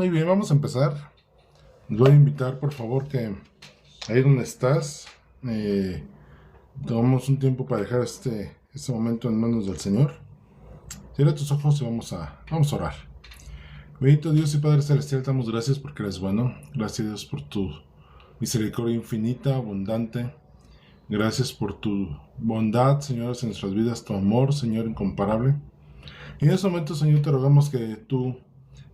Muy bien, vamos a empezar. Les voy a invitar, por favor, que ahí donde estás, tomamos un tiempo para dejar este momento en manos del Señor. Cierra tus ojos y vamos a orar. Bendito Dios y Padre Celestial, damos gracias porque eres bueno. Gracias, Dios, por tu misericordia infinita, abundante. Gracias por tu bondad, Señor, en nuestras vidas, tu amor, Señor, incomparable. Y en este momento, Señor, te rogamos que tú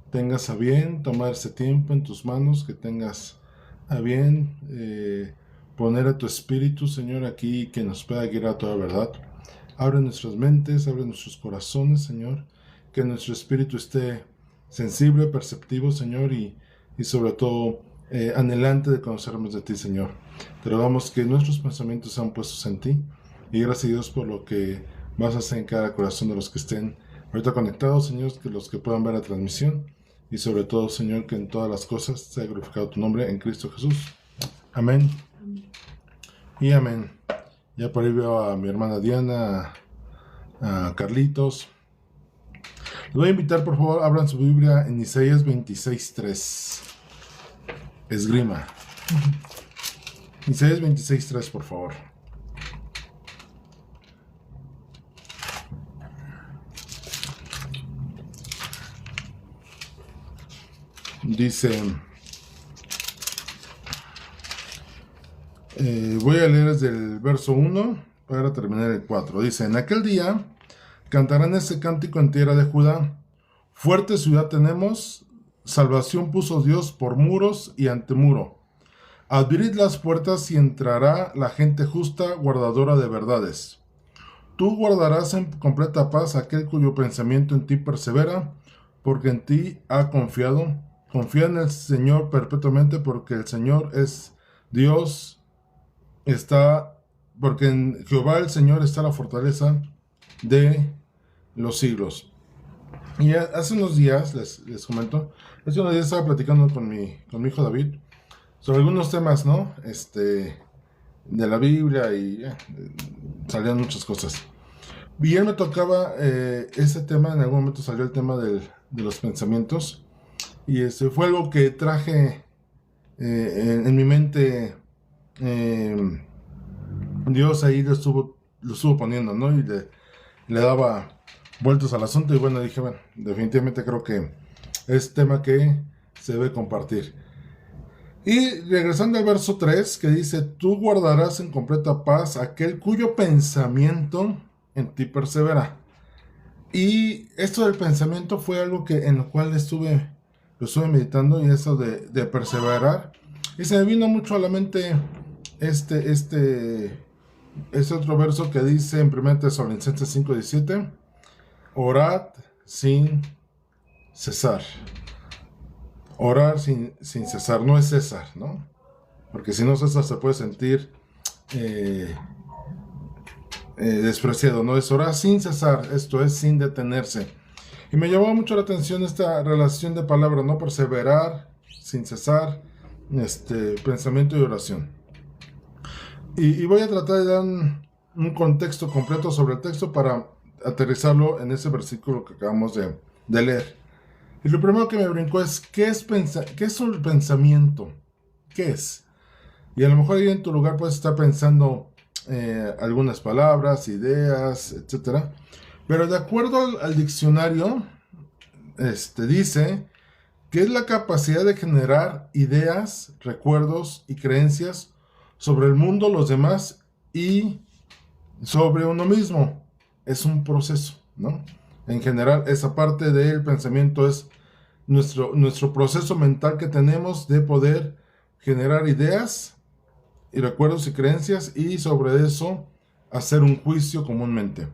tengas a bien tomar ese tiempo en tus manos, que tengas a bien poner a tu Espíritu, Señor, aquí, que nos pueda guiar a toda verdad. Abre nuestras mentes, abre nuestros corazones, Señor, que nuestro espíritu esté sensible, perceptivo, Señor, y sobre todo anhelante de conocernos de ti, Señor. Te rogamos que nuestros pensamientos sean puestos en ti, y gracias a Dios por lo que vas a hacer en cada corazón de los que estén ahorita conectados, Señor, que los que puedan ver la transmisión, y sobre todo, Señor, que en todas las cosas sea glorificado tu nombre en Cristo Jesús. Amén. Y amén. Ya por ahí veo a mi hermana Diana, a Carlitos. Les voy a invitar, por favor, abran su Biblia en Isaías 26:3. Esgrima. Isaías 26:3, por favor. Dice, voy a leer desde el verso 1 para terminar el 4. Dice, en aquel día cantarán ese cántico en tierra de Judá. Fuerte ciudad tenemos, salvación puso Dios por muros y antemuro. Abrid las puertas y entrará la gente justa, guardadora de verdades. Tú guardarás en completa paz aquel cuyo pensamiento en ti persevera, porque en ti ha confiado. Confía en el Señor perpetuamente, porque el Señor es Dios. Porque en Jehová el Señor está la fortaleza de los siglos. Y hace unos días, les comento, hace unos días estaba platicando con mi hijo David sobre algunos temas, ¿no? De la Biblia y salían muchas cosas. Y él me tocaba ese tema, en algún momento salió el tema de los pensamientos. Y fue algo que traje en mi mente. Dios ahí lo estuvo poniendo, ¿no? Y le daba vueltas al asunto. Y bueno, dije, bueno, definitivamente creo que es tema que se debe compartir. Y regresando al verso 3, que dice, tú guardarás en completa paz aquel cuyo pensamiento en ti persevera. Y esto del pensamiento fue algo en lo cual lo estuve meditando, y eso de perseverar. Y se me vino mucho a la mente este otro verso que dice en 1 Tesalonicenses 5:17, orad sin cesar. Orar sin cesar, no es cesar, ¿no? Porque si no cesar se puede sentir despreciado, no es orar sin cesar, esto es sin detenerse. Y me llamó mucho la atención esta relación de palabras, ¿no? Perseverar, sin cesar, pensamiento y oración. Y voy a tratar de dar un contexto completo sobre el texto para aterrizarlo en ese versículo que acabamos de leer. Y lo primero que me brincó es, ¿qué es el pensamiento? ¿Qué es? Y a lo mejor ahí en tu lugar puedes estar pensando algunas palabras, ideas, etcétera. Pero de acuerdo al diccionario, dice que es la capacidad de generar ideas, recuerdos y creencias sobre el mundo, los demás y sobre uno mismo. Es un proceso, ¿no? En general, esa parte del pensamiento es nuestro proceso mental que tenemos de poder generar ideas y recuerdos y creencias, y sobre eso hacer un juicio comúnmente.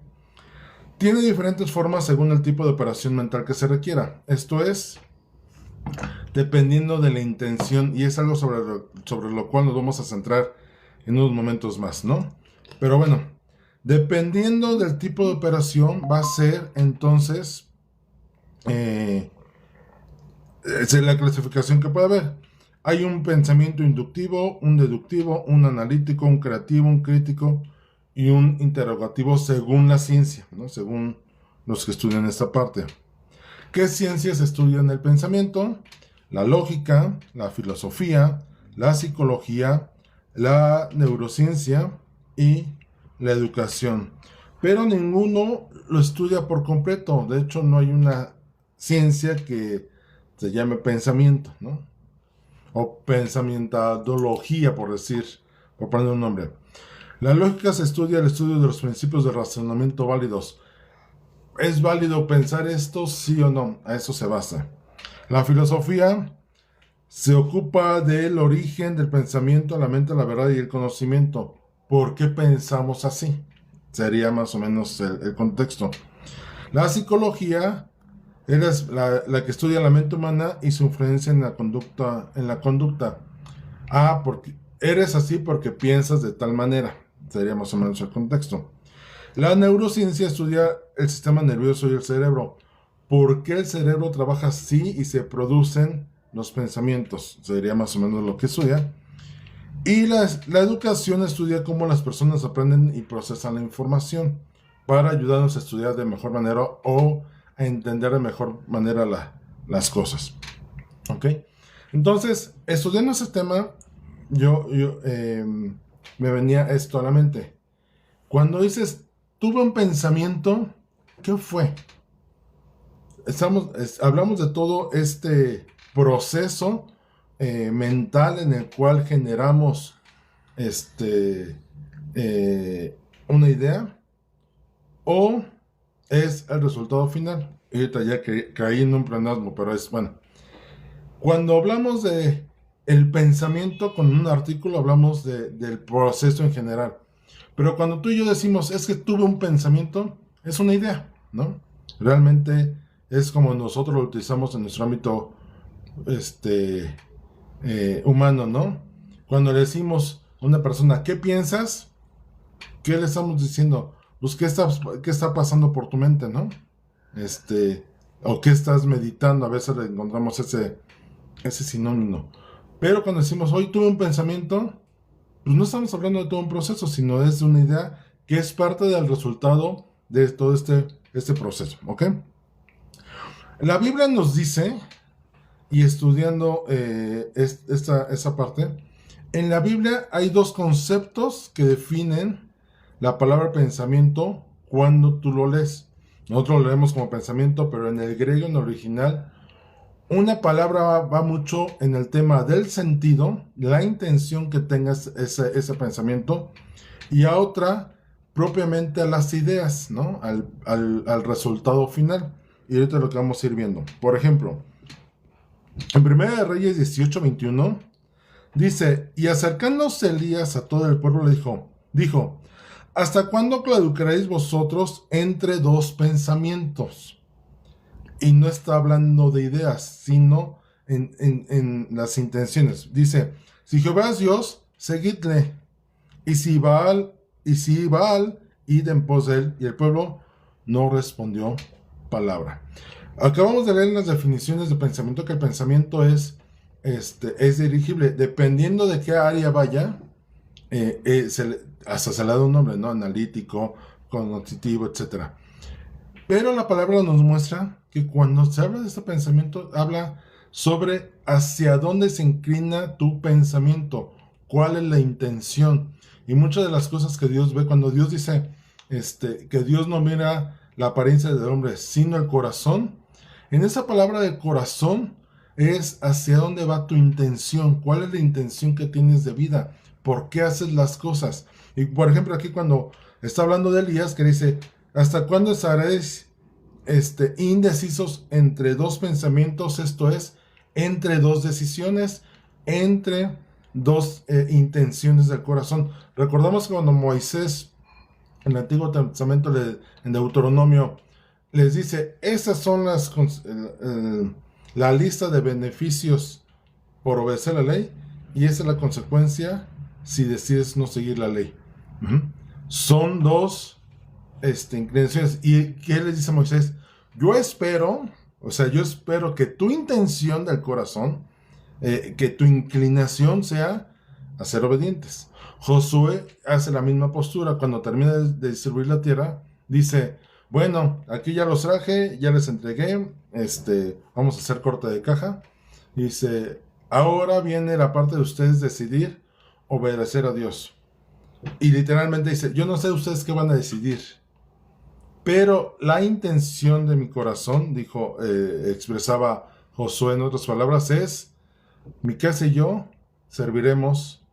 Tiene diferentes formas según el tipo de operación mental que se requiera. Esto es, dependiendo de la intención, y es algo sobre lo cual nos vamos a centrar en unos momentos más, ¿no? Pero bueno, dependiendo del tipo de operación, va a ser entonces es la clasificación que puede haber. Hay un pensamiento inductivo, un deductivo, un analítico, un creativo, un crítico y un interrogativo según la ciencia, ¿no? Según los que estudian esta parte. ¿Qué ciencias estudian el pensamiento? la lógica, la filosofía, la psicología, la neurociencia y la educación. Pero ninguno lo estudia por completo. De hecho, no hay una ciencia que se llame pensamiento, ¿no? O pensamientología, por poner un nombre. La lógica se estudia el estudio de los principios de razonamiento válidos. ¿Es válido pensar esto, sí o no? A eso se basa. La filosofía se ocupa del origen del pensamiento, la mente, la verdad y el conocimiento. ¿Por qué pensamos así? Sería más o menos el contexto. La psicología es la que estudia la mente humana y su influencia en la conducta. Porque eres así porque piensas de tal manera. Sería más o menos el contexto. La neurociencia estudia el sistema nervioso y el cerebro. ¿Por qué el cerebro trabaja así y se producen los pensamientos? Sería más o menos lo que estudia. Y la educación estudia cómo las personas aprenden y procesan la información para ayudarnos a estudiar de mejor manera o a entender de mejor manera las cosas. ¿Ok? Entonces, estudiando ese tema, me venía esto a la mente. Cuando dices, tuve un pensamiento, ¿qué fue? Hablamos de todo este proceso mental en el cual generamos una idea, o es el resultado final. Y ahorita ya caí en un pleonasmo, pero es bueno. Cuando hablamos de el pensamiento con un artículo, hablamos del proceso en general. Pero cuando tú y yo decimos, es que tuve un pensamiento, es una idea, ¿no? Realmente es como nosotros lo utilizamos en nuestro ámbito humano, ¿no? Cuando le decimos a una persona, ¿qué piensas? ¿Qué le estamos diciendo? Pues, ¿qué está pasando por tu mente, no? O ¿qué estás meditando? A veces le encontramos ese sinónimo. Pero cuando decimos, hoy tuve un pensamiento, pues no estamos hablando de todo un proceso, sino es de una idea que es parte del resultado de todo este proceso, ¿ok? La Biblia nos dice, y estudiando esa parte, en la Biblia hay dos conceptos que definen la palabra pensamiento cuando tú lo lees. Nosotros lo leemos como pensamiento, pero en el griego, en el original, una palabra va mucho en el tema del sentido, la intención que tengas ese pensamiento, y a otra propiamente a las ideas, ¿no? Al resultado final. Y ahorita lo que vamos a ir viendo. Por ejemplo, en 1 Reyes 18:21 dice, y acercándose Elías a todo el pueblo le dijo, ¿hasta cuándo claudicaréis vosotros entre dos pensamientos? Y no está hablando de ideas, sino en las intenciones. Dice, si Jehová es Dios, seguidle. Y si Baal, id en pos de él. Y el pueblo no respondió palabra. Acabamos de leer en las definiciones de pensamiento que el pensamiento es dirigible. Dependiendo de qué área vaya, hasta se le da un nombre, ¿no? Analítico, cognitivo, etc. Pero la palabra nos muestra que cuando se habla de este pensamiento, habla sobre hacia dónde se inclina tu pensamiento, cuál es la intención. Y muchas de las cosas que Dios ve, cuando Dios dice que Dios no mira la apariencia del hombre, sino el corazón, en esa palabra de corazón es hacia dónde va tu intención, cuál es la intención que tienes de vida, por qué haces las cosas. Y por ejemplo, aquí cuando está hablando de Elías, que dice, ¿hasta cuándo estaréis indecisos entre dos pensamientos? Esto es, entre dos decisiones, entre dos intenciones del corazón. Recordamos que cuando Moisés, en el Antiguo Testamento, en Deuteronomio, les dice, esas son la lista de beneficios por obedecer la ley, y esa es la consecuencia si decides no seguir la ley. Son dos inclinaciones. ¿Y qué les dice Moisés? Yo espero que tu intención del corazón, que tu inclinación sea a ser obedientes. Josué hace la misma postura cuando termina de distribuir la tierra. Dice, bueno, aquí ya los traje, ya les entregué, vamos a hacer corte de caja. Dice, ahora viene la parte de ustedes decidir obedecer a Dios. Y literalmente dice, yo no sé ustedes qué van a decidir, pero la intención de mi corazón, dijo, expresaba Josué en otras palabras, es, mi casa y yo serviremos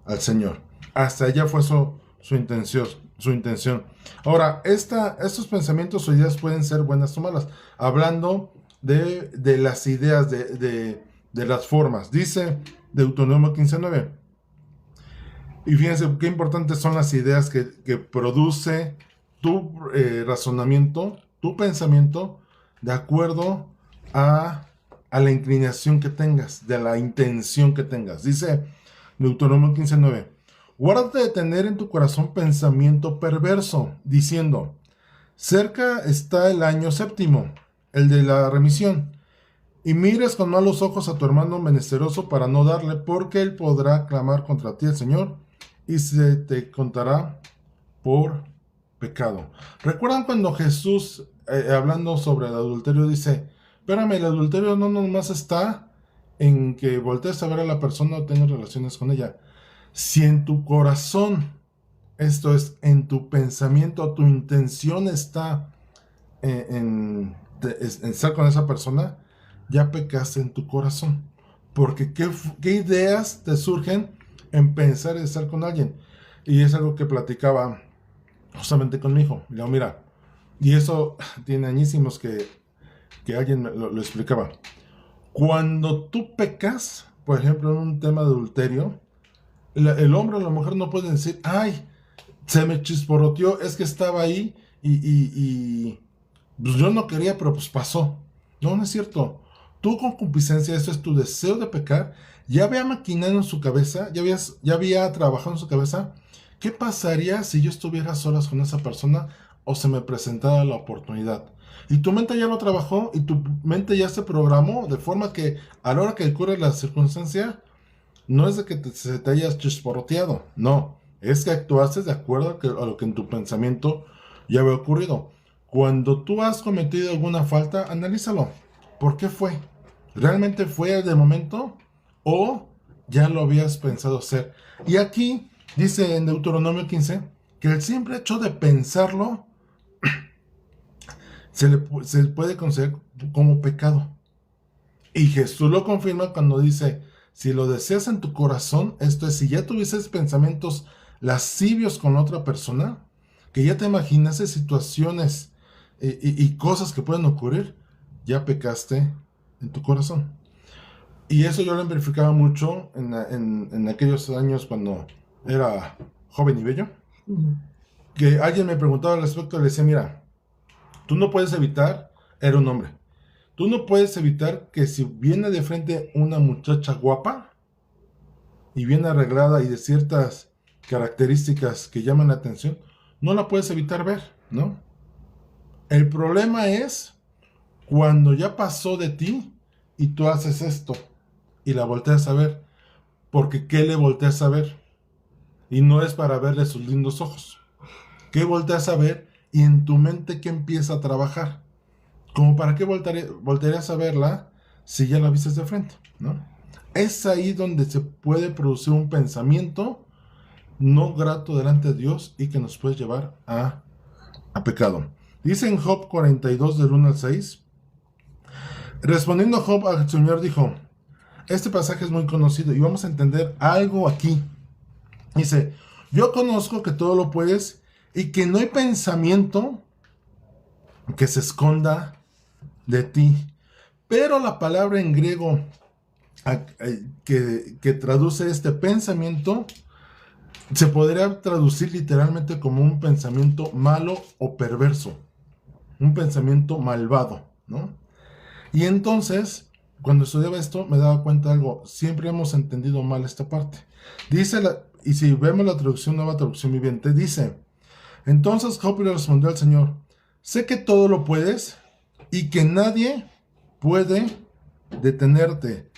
al Señor. Hasta allá fue su intención. Ahora, estos pensamientos o ideas pueden ser buenas o malas. Hablando de las ideas, de las formas. Dice Deuteronomio 15:9. Y fíjense qué importantes son las ideas que produce tu razonamiento, tu pensamiento, de acuerdo a la inclinación que tengas, de la intención que tengas. Dice Deuteronomio 15:9. Guárdate de tener en tu corazón pensamiento perverso, diciendo, cerca está el año séptimo, el de la remisión, y mires con malos ojos a tu hermano menesteroso para no darle, porque él podrá clamar contra ti al Señor, y se te contará por pecado. ¿Recuerdan cuando Jesús, hablando sobre el adulterio, dice, espérame, el adulterio no nomás está en que voltees a ver a la persona o tengas relaciones con ella? Si en tu corazón, esto es, en tu pensamiento, tu intención está en estar con esa persona, ya pecaste en tu corazón. Porque ¿qué ideas te surgen en pensar en estar con alguien? Y es algo que platicaba justamente con mi hijo. Le digo, mira, y eso tiene añísimos que alguien lo explicaba. Cuando tú pecas, por ejemplo, en un tema de adulterio, el hombre o la mujer no pueden decir, ay, se me chisporoteó, es que estaba ahí y pues yo no quería, pero pues pasó. No, no es cierto. Tu concupiscencia, eso es tu deseo de pecar, ya había maquinado en su cabeza, ya había trabajado en su cabeza. ¿Qué pasaría si yo estuviera a solas con esa persona o se me presentara la oportunidad? Y tu mente ya lo trabajó y tu mente ya se programó de forma que a la hora que ocurre la circunstancia, no es de que se te hayas chisporoteado, no, es que actuaste de acuerdo a lo que en tu pensamiento ya había ocurrido. Cuando tú has cometido alguna falta, analízalo. ¿Por qué fue? ¿Realmente fue de momento o ya lo habías pensado hacer? Y aquí dice en Deuteronomio 15 que el simple hecho de pensarlo se puede considerar como pecado. Y Jesús lo confirma cuando dice, si lo deseas en tu corazón, esto es, si ya tuvieses pensamientos lascivios con otra persona, que ya te imaginaste situaciones y cosas que pueden ocurrir, ya pecaste en tu corazón. Y eso yo lo verificaba mucho en aquellos años cuando era joven y bello, que alguien me preguntaba al respecto, le decía, mira, tú no puedes evitar, era un hombre, tú no puedes evitar que si viene de frente una muchacha guapa y bien arreglada y de ciertas características que llaman la atención, no la puedes evitar ver, ¿no? El problema es cuando ya pasó de ti y tú haces esto y la volteas a ver, porque ¿qué le volteas a ver? Y no es para verle sus lindos ojos. ¿Qué volteas a ver? Y en tu mente, ¿qué empieza a trabajar? Como para qué voltearías a verla si ya la viste de frente, ¿no? Es ahí donde se puede producir un pensamiento no grato delante de Dios y que nos puede llevar a pecado. Dice en Job 42 del 1 al 6, respondiendo Job al Señor dijo, este pasaje es muy conocido y vamos a entender algo aquí. Dice, yo conozco que todo lo puedes y que no hay pensamiento que se esconda de ti. Pero la palabra en griego que traduce este pensamiento se podría traducir literalmente como un pensamiento malo o perverso, un pensamiento malvado, ¿no? Y entonces, cuando estudiaba esto, me daba cuenta de algo, siempre hemos entendido mal esta parte. Dice, y si vemos la traducción, nueva traducción viviente, dice, entonces Job le respondió al Señor, sé que todo lo puedes y que nadie puede detenerte.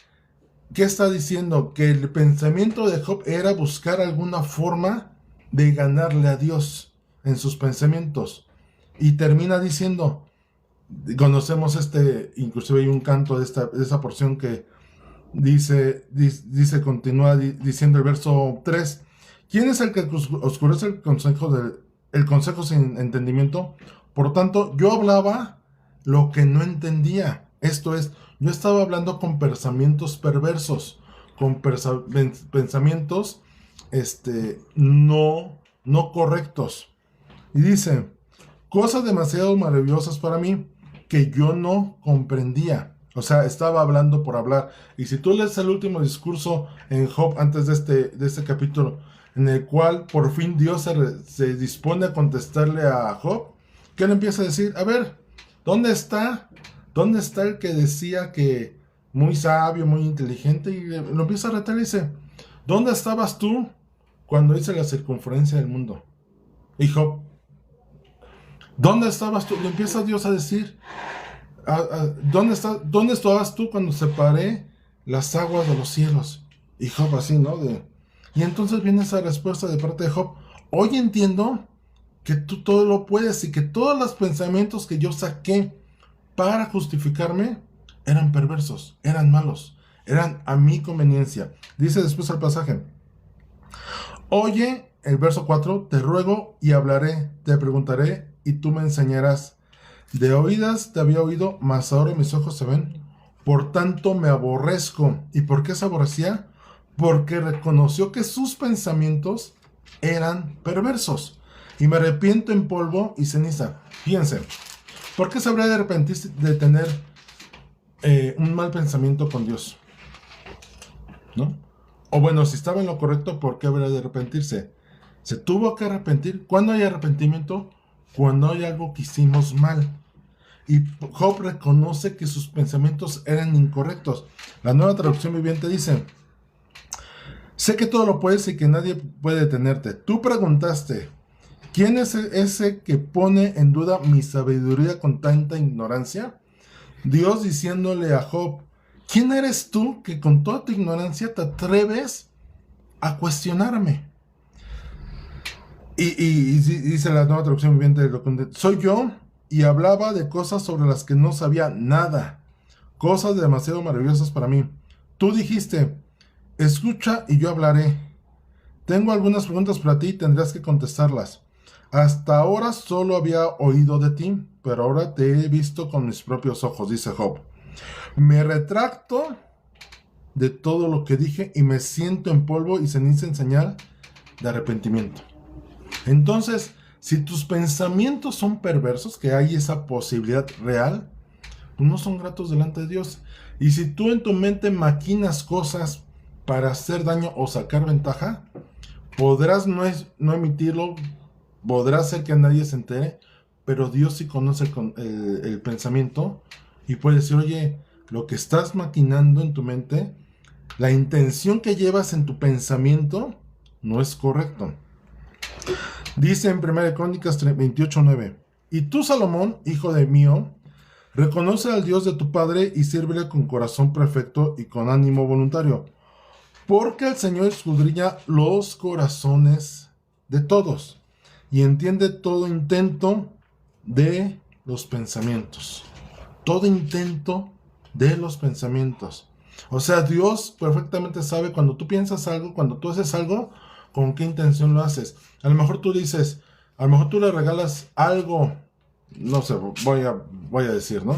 ¿Qué está diciendo? Que el pensamiento de Job era buscar alguna forma de ganarle a Dios en sus pensamientos. Y termina diciendo, conocemos inclusive hay un canto de esa porción que Continúa diciendo el verso 3. ¿Quién es el que oscurece el consejo sin entendimiento? Por lo tanto, yo hablaba lo que no entendía. Esto es, yo estaba hablando con pensamientos perversos, con pensamientos no correctos. Y dice, cosas demasiado maravillosas para mí que yo no comprendía. O sea, estaba hablando por hablar. Y si tú lees el último discurso en Job antes de este capítulo, en el cual por fin Dios se dispone a contestarle a Job, ¿qué le empieza a decir? A ver, ¿dónde está? ¿Dónde está el que decía que muy sabio, muy inteligente? Y lo empieza a retar y dice, ¿dónde estabas tú cuando hice la circunferencia del mundo? Y Job, ¿dónde estabas tú? Le empieza Dios a decir, ¿dónde estabas tú cuando separé las aguas de los cielos? Y Job así, ¿no? Y entonces viene esa respuesta de parte de Job. Hoy entiendo que tú todo lo puedes y que todos los pensamientos que yo saqué para justificarme eran perversos, eran malos, eran a mi conveniencia. Dice después el pasaje, oye, el verso 4, te ruego y hablaré, te preguntaré y tú me enseñarás. De oídas te había oído, mas ahora mis ojos se ven. Por tanto me aborrezco. ¿Y por qué se aborrecía? Porque reconoció que sus pensamientos eran perversos. Y me arrepiento en polvo y ceniza. Fíjense, ¿por qué se habría de arrepentir de tener un mal pensamiento con Dios? ¿No? O bueno, si estaba en lo correcto, ¿por qué habría de arrepentirse? Se tuvo que arrepentir. ¿Cuándo hay arrepentimiento? Cuando hay algo que hicimos mal. Y Job reconoce que sus pensamientos eran incorrectos. La Nueva Traducción Viviente dice, sé que todo lo puedes y que nadie puede detenerte. Tú preguntaste, ¿quién es ese que pone en duda mi sabiduría con tanta ignorancia? Dios diciéndole a Job, ¿quién eres tú que con toda tu ignorancia te atreves a cuestionarme? Y dice la Nueva Traducción Viviente, soy yo y hablaba de cosas sobre las que no sabía nada, cosas demasiado maravillosas para mí. Tú dijiste, escucha y yo hablaré. Tengo algunas preguntas para ti y tendrás que contestarlas. Hasta ahora solo había oído de ti, pero ahora te he visto con mis propios ojos, dice Job. Me retracto de todo lo que dije y me siento en polvo y ceniza en señal de arrepentimiento. Entonces, si tus pensamientos son perversos, que hay esa posibilidad real, no son gratos delante de Dios. Y si tú en tu mente maquinas cosas para hacer daño o sacar ventaja, podrás no emitirlo, podrás hacer que nadie se entere, pero Dios sí conoce el pensamiento y puede decir, oye, lo que estás maquinando en tu mente, la intención que llevas en tu pensamiento no es correcto. Dice en 1 Crónicas 28:9, y tú, Salomón, hijo de mío, reconoce al Dios de tu padre y sírvele con corazón perfecto y con ánimo voluntario, porque el Señor escudriña los corazones de todos y entiende todo intento de los pensamientos. Todo intento de los pensamientos. O sea, Dios perfectamente sabe cuando tú piensas algo, cuando tú haces algo, con qué intención lo haces. A lo mejor tú dices, a lo mejor tú le regalas algo, no sé, voy a decir, ¿no?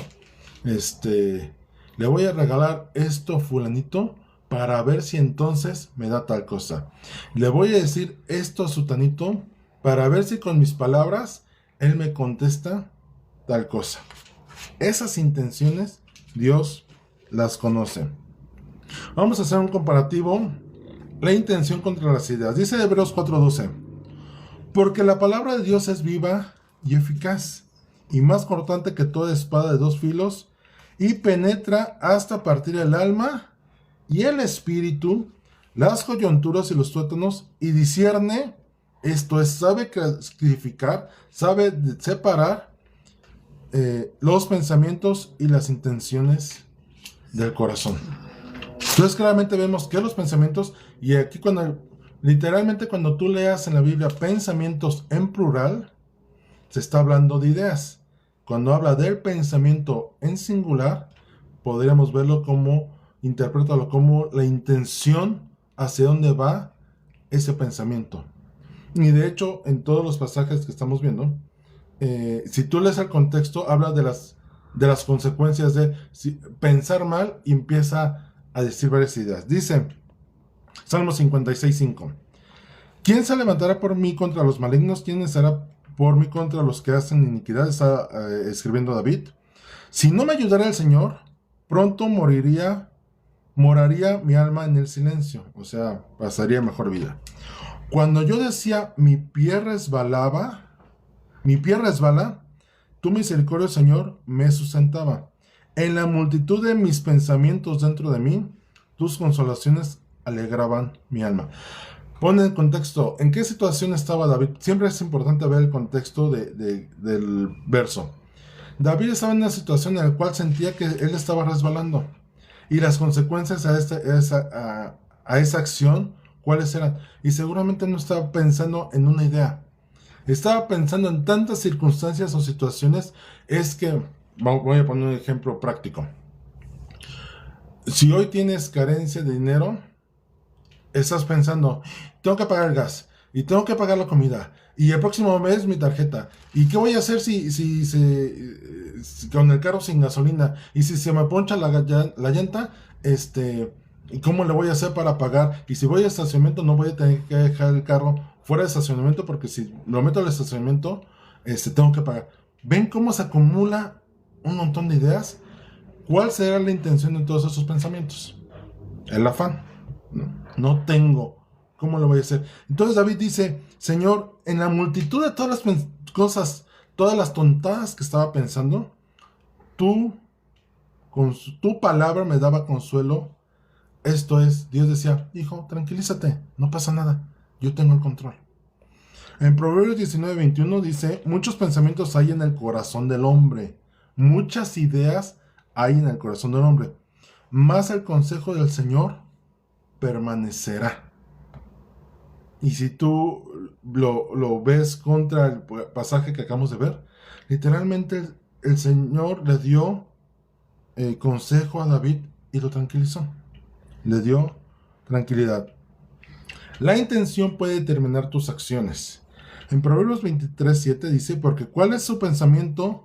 Le voy a regalar esto a fulanito para ver si entonces me da tal cosa. Le voy a decir esto a sutanito para ver si con mis palabras él me contesta tal cosa. Esas intenciones Dios las conoce. Vamos a hacer un comparativo. La intención contra las ideas. Dice Hebreos 4:12. Porque la palabra de Dios es viva y eficaz, y más cortante que toda espada de dos filos, y penetra hasta partir el alma y el espíritu, las coyunturas y los tuétanos, y discierne, esto es, sabe clasificar, sabe separar los pensamientos y las intenciones del corazón. Entonces claramente vemos que los pensamientos, y aquí literalmente cuando tú leas en la Biblia pensamientos en plural, se está hablando de ideas. Cuando habla del pensamiento en singular, podríamos verlo como interprétalo como la intención hacia dónde va ese pensamiento. Y de hecho, en todos los pasajes que estamos viendo, si tú lees el contexto, habla de las consecuencias de pensar mal y empieza a decir varias ideas. Dice Salmo 56:5: ¿Quién se levantará por mí contra los malignos? ¿Quién será por mí contra los que hacen iniquidad? Está escribiendo David. Si no me ayudara el Señor, pronto moraría mi alma en el silencio, o sea, pasaría mejor vida. Cuando yo decía, mi pie resbala, tu misericordia, Señor, me sustentaba. En la multitud de mis pensamientos dentro de mí, tus consolaciones alegraban mi alma. Pon en contexto, ¿en qué situación estaba David? Siempre es importante ver el contexto del verso. David estaba en una situación en la cual sentía que él estaba resbalando. Y las consecuencias a esa acción, ¿cuáles eran? Y seguramente no estaba pensando en una idea. Estaba pensando en tantas circunstancias o situaciones. Es que, voy a poner un ejemplo práctico. Si hoy tienes carencia de dinero, estás pensando, tengo que pagar el gas, y tengo que pagar la comida, y el próximo mes mi tarjeta, y qué voy a hacer si con el carro sin gasolina, y si se me poncha la llanta, y cómo le voy a hacer para pagar, y si voy al estacionamiento no voy a tener que dejar el carro fuera del estacionamiento, porque si lo meto al estacionamiento, tengo que pagar. ¿Ven cómo se acumula un montón de ideas? ¿Cuál será la intención de todos esos pensamientos? El afán. No tengo. ¿Cómo lo voy a hacer? Entonces David dice, Señor, en la multitud de todas las cosas, todas las tontadas que estaba pensando, tú, con tu palabra me daba consuelo. Esto es, Dios decía, hijo, tranquilízate, no pasa nada, yo tengo el control. En Proverbios 19:21 dice, muchos pensamientos hay en el corazón del hombre, muchas ideas hay en el corazón del hombre, mas el consejo del Señor permanecerá. Y si tú lo ves contra el pasaje que acabamos de ver, literalmente el Señor le dio consejo a David y lo tranquilizó. Le dio tranquilidad. La intención puede determinar tus acciones. En Proverbios 23:7 dice, porque cuál es su pensamiento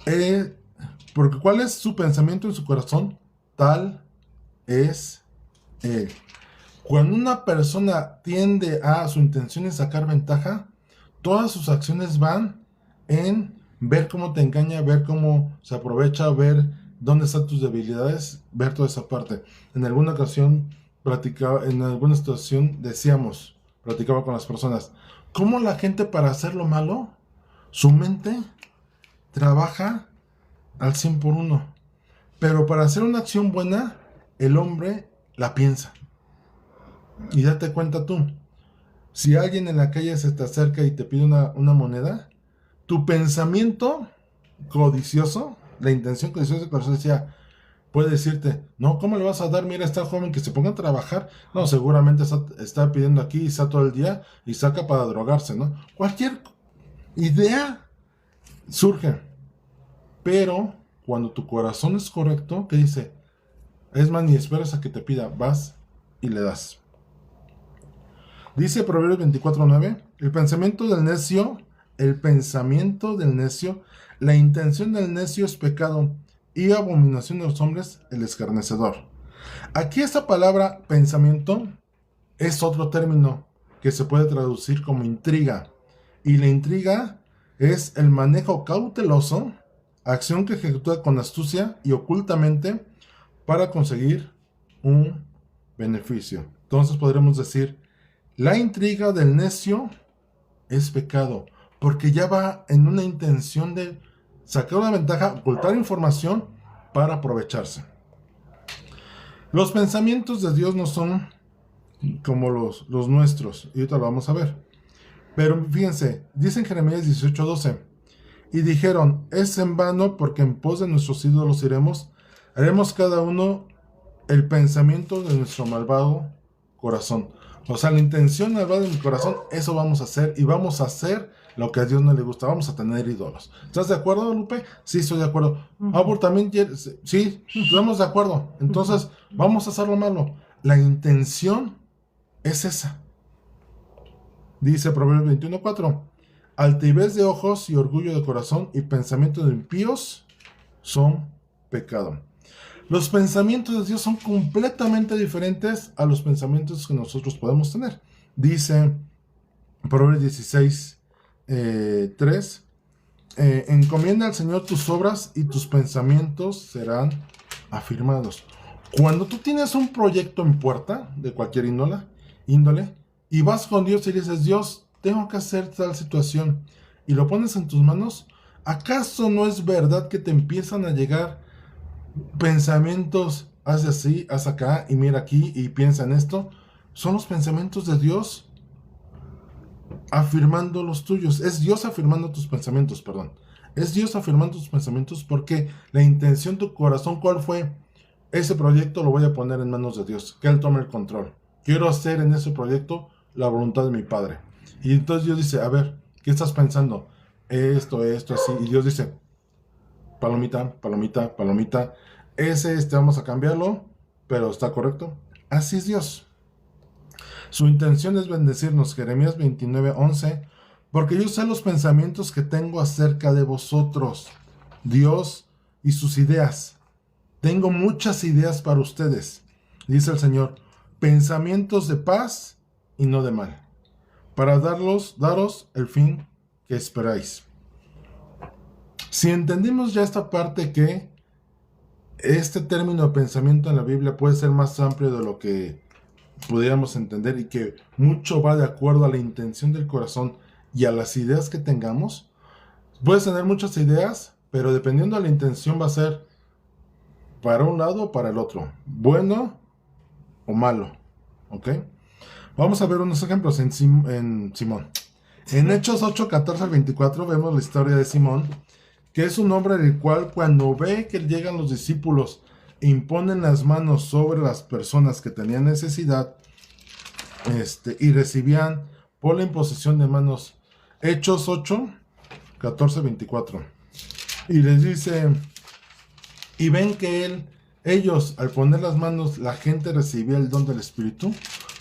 en su corazón, tal es él. Cuando una persona tiende a su intención es sacar ventaja, todas sus acciones van en ver cómo te engaña, ver cómo se aprovecha, ver dónde están tus debilidades, ver toda esa parte. En alguna ocasión platicaba con las personas, cómo la gente para hacer lo malo, su mente trabaja al 100 por 1. Pero para hacer una acción buena, el hombre la piensa. Y date cuenta tú, si alguien en la calle se te acerca y te pide una moneda, tu pensamiento codicioso, la intención codiciosa del corazón puede decirte, no, ¿cómo le vas a dar? Mira, está joven que se ponga a trabajar. No, seguramente está pidiendo aquí y está todo el día y saca para drogarse, ¿no? Cualquier idea surge. Pero cuando tu corazón es correcto, ¿qué dice? Es más, ni esperas a que te pida, vas y le das. Dice Proverbios 24:9, el pensamiento del necio, la intención del necio es pecado, y abominación de los hombres, el escarnecedor. Aquí esta palabra pensamiento es otro término que se puede traducir como intriga. Y la intriga es el manejo cauteloso, acción que ejecuta con astucia y ocultamente para conseguir un beneficio. Entonces podremos decir, la intriga del necio es pecado, porque ya va en una intención de sacar una ventaja, ocultar información para aprovecharse. Los pensamientos de Dios no son como los nuestros, y ahorita lo vamos a ver. Pero fíjense, dice en Jeremías 18:12, y dijeron, es en vano porque en pos de nuestros ídolos iremos, haremos cada uno el pensamiento de nuestro malvado corazón. O sea, la intención al de mi corazón, eso vamos a hacer y vamos a hacer lo que a Dios no le gusta. Vamos a tener ídolos. ¿Estás de acuerdo, Lupe? Sí, estoy de acuerdo. Abur también sí, estamos de acuerdo. Entonces, vamos a hacer lo malo. La intención es esa. Dice Proverbios 21:4. Altivez de ojos y orgullo de corazón y pensamientos de impíos son pecado. Los pensamientos de Dios son completamente diferentes a los pensamientos que nosotros podemos tener. Dice Proverbios 16:3. Encomienda al Señor tus obras y tus pensamientos serán afirmados. Cuando tú tienes un proyecto en puerta de cualquier índole y vas con Dios y le dices, Dios, tengo que hacer tal situación, y lo pones en tus manos, ¿acaso no es verdad que te empiezan a llegar pensamientos? Haz así, haz acá, y mira aquí, y piensa en esto. Son los pensamientos de Dios afirmando los tuyos. Es Dios afirmando tus pensamientos, perdón. Es Dios afirmando tus pensamientos, porque la intención de tu corazón, ¿cuál fue? Ese proyecto lo voy a poner en manos de Dios, que Él tome el control. Quiero hacer en ese proyecto la voluntad de mi Padre. Y entonces Dios dice, a ver, ¿qué estás pensando? Esto, así. Y Dios dice, palomita, palomita, palomita. Vamos a cambiarlo, pero está correcto. Así es Dios. Su intención es bendecirnos. Jeremías 29:11. Porque yo sé los pensamientos que tengo acerca de vosotros, Dios y sus ideas. Tengo muchas ideas para ustedes, dice el Señor, pensamientos de paz y no de mal, para daros el fin que esperáis. Si entendimos ya esta parte, que este término de pensamiento en la Biblia puede ser más amplio de lo que pudiéramos entender, y que mucho va de acuerdo a la intención del corazón y a las ideas que tengamos. Puedes tener muchas ideas, pero dependiendo de la intención va a ser para un lado o para el otro, bueno o malo, ¿ok? Vamos a ver unos ejemplos en Simón. En Hechos 8:14-24 vemos la historia de Simón, que es un hombre el cual, cuando ve que llegan los discípulos e imponen las manos sobre las personas que tenían necesidad, y recibían por la imposición de manos. Hechos 8:14-24. Y les dice, y ven que ellos, al poner las manos, la gente recibía el don del Espíritu,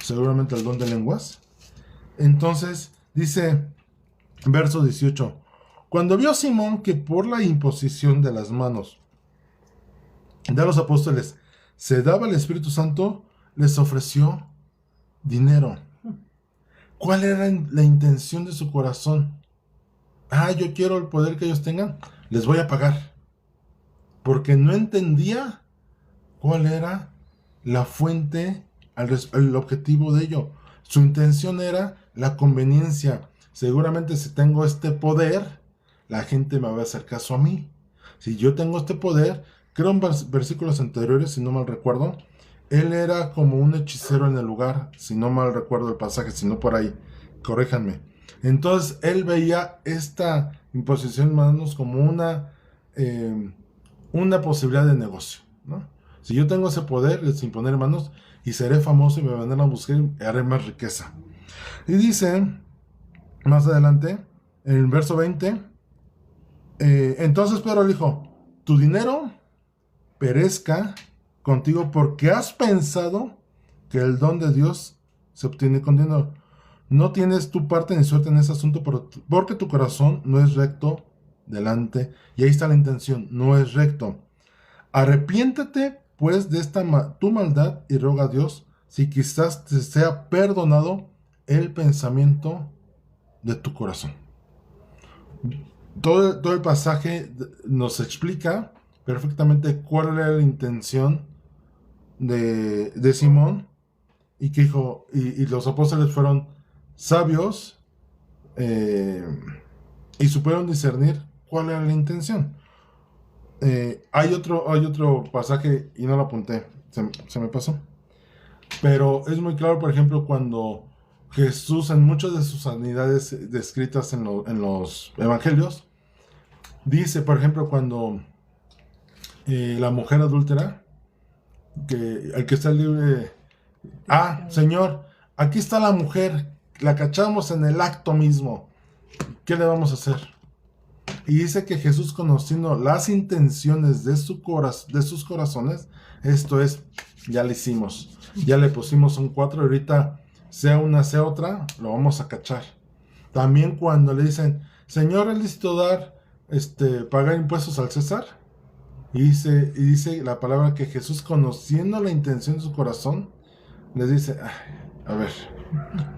seguramente el don de lenguas. Entonces, dice, verso 18, cuando vio Simón que por la imposición de las manos de los apóstoles se daba el Espíritu Santo, les ofreció dinero. ¿Cuál era la intención de su corazón? Yo quiero el poder que ellos tengan, les voy a pagar. Porque no entendía cuál era la fuente, el objetivo de ello. Su intención era la conveniencia. Seguramente si tengo este poder, la gente me va a hacer caso a mí. Si yo tengo este poder, creo en versículos anteriores, si no mal recuerdo, él era como un hechicero en el lugar, si no mal recuerdo el pasaje, si no por ahí, corríjanme. Entonces él veía esta imposición de manos como una posibilidad de negocio, ¿no? Si yo tengo ese poder, les imponer manos y seré famoso y me vendrán a buscar y haré más riqueza. Y dice, más adelante, en el verso 20, entonces Pedro le dijo, tu dinero perezca contigo porque has pensado que el don de Dios se obtiene con dinero. No tienes tu parte ni suerte en ese asunto porque tu corazón no es recto delante, y ahí está la intención, no es recto. Arrepiéntete pues de esta tu maldad y roga a Dios si quizás te sea perdonado el pensamiento de tu corazón. Todo el pasaje nos explica perfectamente cuál era la intención de Simón, y que dijo, y los apóstoles fueron sabios y supieron discernir cuál era la intención. Hay otro pasaje y no lo apunté, se me pasó, pero es muy claro, por ejemplo, cuando Jesús, en muchas de sus sanidades descritas en los evangelios, dice, por ejemplo, cuando la mujer adúltera, que el que está libre, Señor, aquí está la mujer, la cachamos en el acto mismo. ¿Qué le vamos a hacer? Y dice que Jesús, conociendo las intenciones de sus corazones, esto es, ya le hicimos, ya le pusimos un 4, y ahorita sea una, sea otra, lo vamos a cachar. También cuando le dicen, Señor, ¿es lícito pagar impuestos al César? Y dice la palabra que Jesús, conociendo la intención de su corazón, les dice, a ver,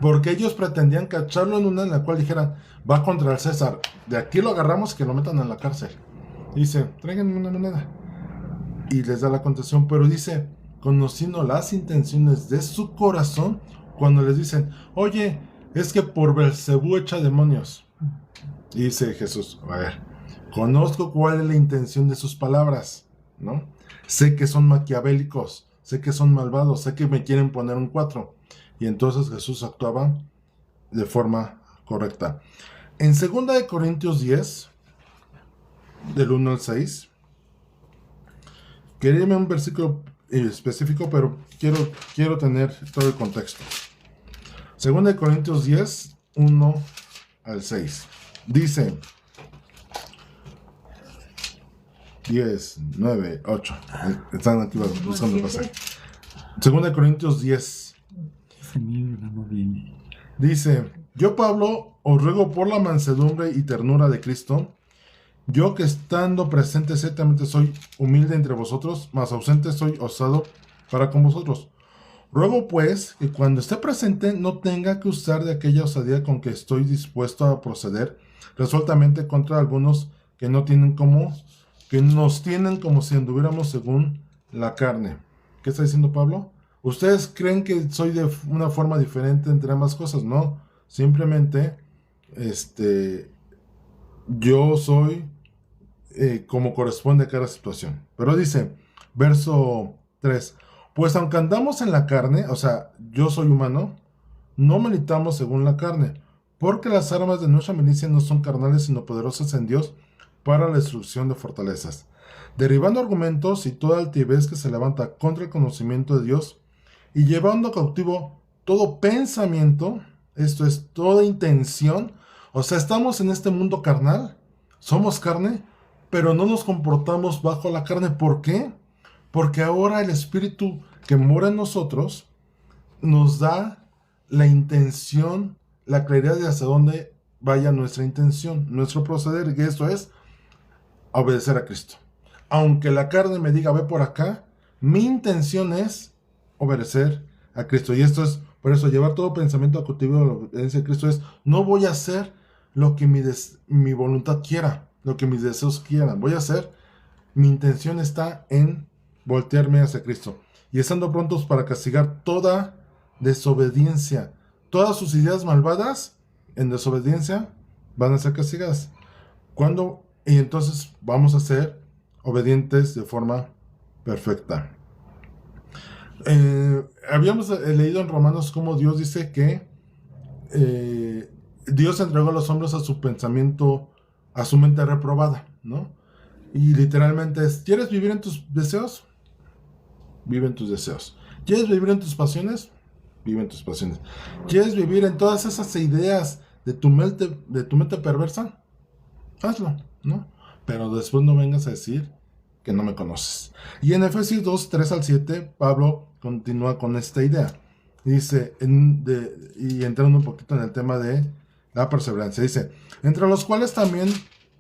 porque ellos pretendían cacharlo en una en la cual dijeran, va contra el César, de aquí lo agarramos y que lo metan en la cárcel. Dice, tráiganme una moneda. Y les da la contestación, pero dice, conociendo las intenciones de su corazón, cuando les dicen, oye, es que por Belcebú echa demonios. Y dice Jesús, a ver, conozco cuál es la intención de sus palabras, ¿no? Sé que son maquiavélicos, sé que son malvados, sé que me quieren poner un 4. Y entonces Jesús actuaba de forma correcta. En 2 Corintios 10, del 1 al 6, quería irme a un versículo específico, pero quiero tener todo el contexto. 2 Corintios 10, 1 al 6. Dice 10, 9, 8. Están aquí buscando el pasaje. 2 Corintios 10. Dice, yo Pablo os ruego por la mansedumbre y ternura de Cristo, yo que estando presente ciertamente soy humilde entre vosotros, mas ausente soy osado para con vosotros. Ruego pues que cuando esté presente no tenga que usar de aquella osadía con que estoy dispuesto a proceder resueltamente contra algunos que nos tienen como si anduviéramos según la carne. ¿Qué está diciendo Pablo? ¿Ustedes creen que soy de una forma diferente entre ambas cosas? No, simplemente yo soy como corresponde a cada situación. Pero dice, verso 3, pues aunque andamos en la carne, o sea, yo soy humano, no militamos según la carne, porque las armas de nuestra milicia no son carnales, sino poderosas en Dios para la destrucción de fortalezas, derribando argumentos y toda altivez que se levanta contra el conocimiento de Dios, y llevando cautivo todo pensamiento, esto es, toda intención. O sea, estamos en este mundo carnal, somos carne, pero no nos comportamos bajo la carne. ¿Por qué? Porque ahora el Espíritu que mora en nosotros nos da la intención, la claridad de hacia dónde vaya nuestra intención, nuestro proceder, y esto es obedecer a Cristo. Aunque la carne me diga, ve por acá, mi intención es obedecer a Cristo. Y esto es, por eso, llevar todo pensamiento cautivo a la obediencia de Cristo es, no voy a hacer lo que mi voluntad quiera, lo que mis deseos quieran. Voy a hacer, mi intención está en voltearme hacia Cristo. Y estando prontos para castigar toda desobediencia. Todas sus ideas malvadas en desobediencia van a ser castigadas. Y entonces vamos a ser obedientes de forma perfecta. Habíamos leído en Romanos cómo Dios dice que Dios entregó a los hombres a su pensamiento, a su mente reprobada, ¿no? Y literalmente es, ¿quieres vivir en tus deseos? Vive en tus deseos. ¿Quieres vivir en tus pasiones? Vive en tus pasiones. ¿Quieres vivir en todas esas ideas de tu mente perversa? Hazlo, ¿no? Pero después no vengas a decir que no me conoces. Y en Efesios 2, 3 al 7, Pablo continúa con esta idea. Dice, y entrando un poquito en el tema de la perseverancia, dice, entre los cuales también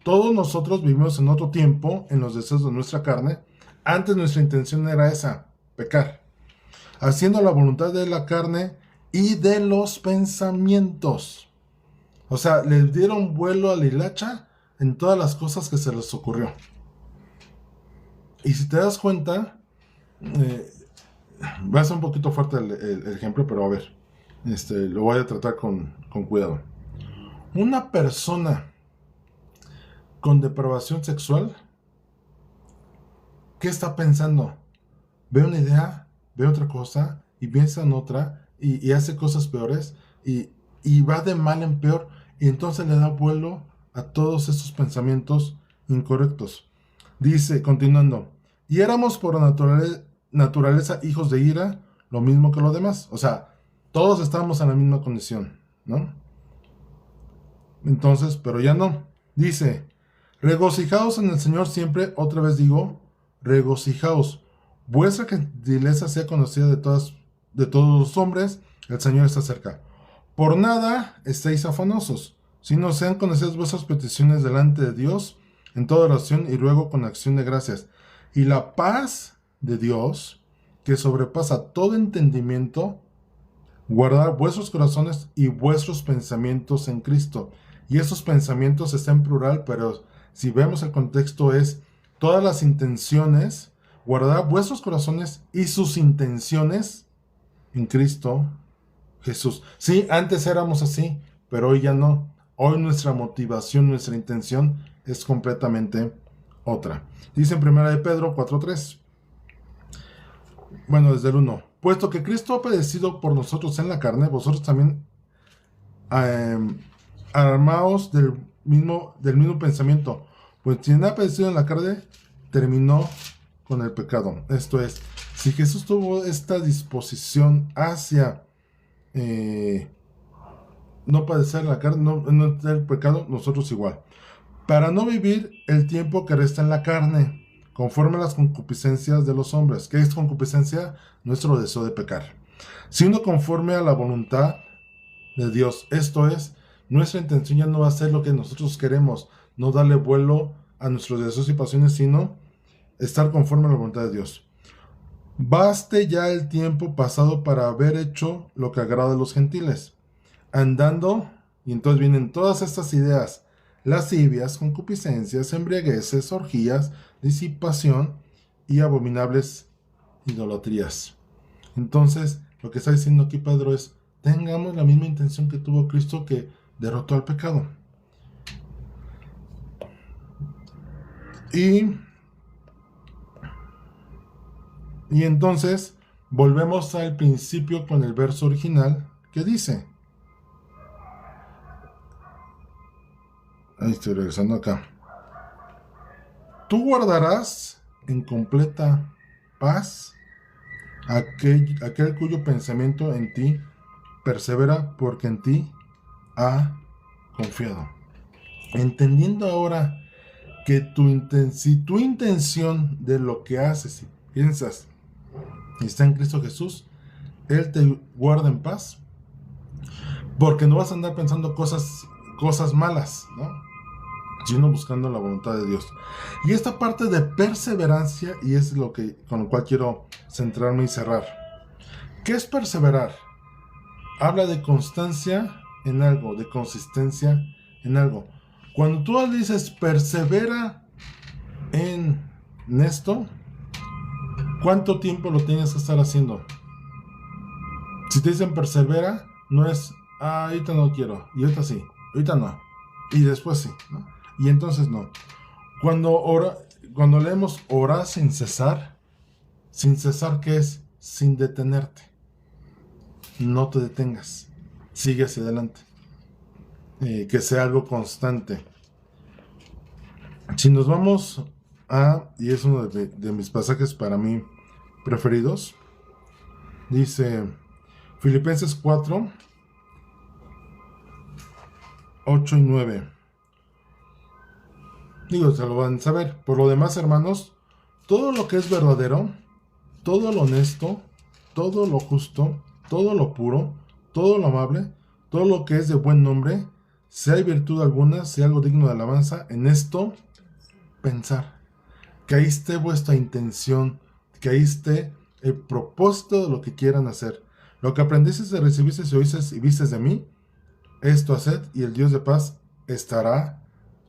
todos nosotros vivimos en otro tiempo en los deseos de nuestra carne. Antes nuestra intención era esa, pecar, haciendo la voluntad de la carne y de los pensamientos. O sea, les dieron vuelo a la hilacha en todas las cosas que se les ocurrió. Y si te das cuenta, va a ser un poquito fuerte el ejemplo, pero a ver, lo voy a tratar con cuidado. Una persona con depravación sexual, ¿qué está pensando? Ve una idea, ve otra cosa, y piensa en otra, y hace cosas peores, y va de mal en peor, y entonces le da vuelo a todos estos pensamientos incorrectos. Dice, continuando, y éramos por naturaleza hijos de ira, lo mismo que los demás. O sea, Todos estábamos en la misma condición, ¿no? Entonces, pero ya no. Dice, regocijaos en el Señor siempre, otra vez digo, regocijaos. Vuestra gentileza sea conocida de todos los hombres, el Señor está cerca. Por nada estéis afanosos, sino sean conocidas vuestras peticiones delante de Dios en toda oración y ruego con acción de gracias. Y la paz de Dios, que sobrepasa todo entendimiento, guardar vuestros corazones y vuestros pensamientos en Cristo. Y esos pensamientos están en plural, pero si vemos el contexto es todas las intenciones, guardar vuestros corazones y sus intenciones en Cristo Jesús. Sí, antes éramos así, pero hoy ya no. Hoy nuestra motivación, nuestra intención es completamente otra. Dice en 1 de Pedro 4:3. Bueno, desde el 1. Puesto que Cristo ha padecido por nosotros en la carne, vosotros también armaos del mismo pensamiento. Pues quien ha padecido en la carne, terminó con el pecado. Esto es, si Jesús tuvo esta disposición hacia no padecer la carne, no tener pecado, nosotros igual. Para no vivir el tiempo que resta en la carne, conforme a las concupiscencias de los hombres. ¿Qué es concupiscencia? Nuestro deseo de pecar. Sino conforme a la voluntad de Dios. Esto es, nuestra intención ya no va a ser lo que nosotros queremos, no darle vuelo a nuestros deseos y pasiones, sino estar conforme a la voluntad de Dios. Baste ya el tiempo pasado para haber hecho lo que agrada a los gentiles, andando, y entonces vienen todas estas ideas, lascivias, concupiscencias, embriagueces, orgías, disipación y abominables idolatrías. Entonces, lo que está diciendo aquí Pedro es, tengamos la misma intención que tuvo Cristo, que derrotó al pecado. Y entonces volvemos al principio con el verso original que dice, ahí estoy regresando acá, tú guardarás en completa paz aquel cuyo pensamiento en ti persevera, porque en ti ha confiado. Entendiendo ahora que si tu intención de lo que haces y piensas está en Cristo Jesús, Él te guarda en paz, porque no vas a andar pensando cosas malas, ¿no? Sino buscando la voluntad de Dios. Y esta parte de perseverancia, y es con lo cual quiero centrarme y cerrar. ¿Qué es perseverar? Habla de constancia en algo, de consistencia en algo. Cuando tú dices persevera en esto, ¿cuánto tiempo lo tienes que estar haciendo? Si te dicen persevera, no es, ahorita no quiero, y ahorita sí, ahorita no, y después sí, ¿no? Y entonces no. Cuando leemos orar sin cesar, ¿qué es? Sin detenerte. No te detengas, sigue hacia adelante. Que sea algo constante. Si nos vamos y es uno de mis pasajes para mí preferidos, dice Filipenses 4, 8 y 9. Digo, se lo van a saber. Por lo demás, hermanos, todo lo que es verdadero, todo lo honesto, todo lo justo, todo lo puro, todo lo amable, todo lo que es de buen nombre, si hay virtud alguna, si hay algo digno de alabanza, en esto pensar. Que ahí esté vuestra intención, que ahí esté el propósito de lo que quieran hacer. Lo que aprendisteis y recibisteis y oísteis y visteis de mí, esto haced, y el Dios de paz estará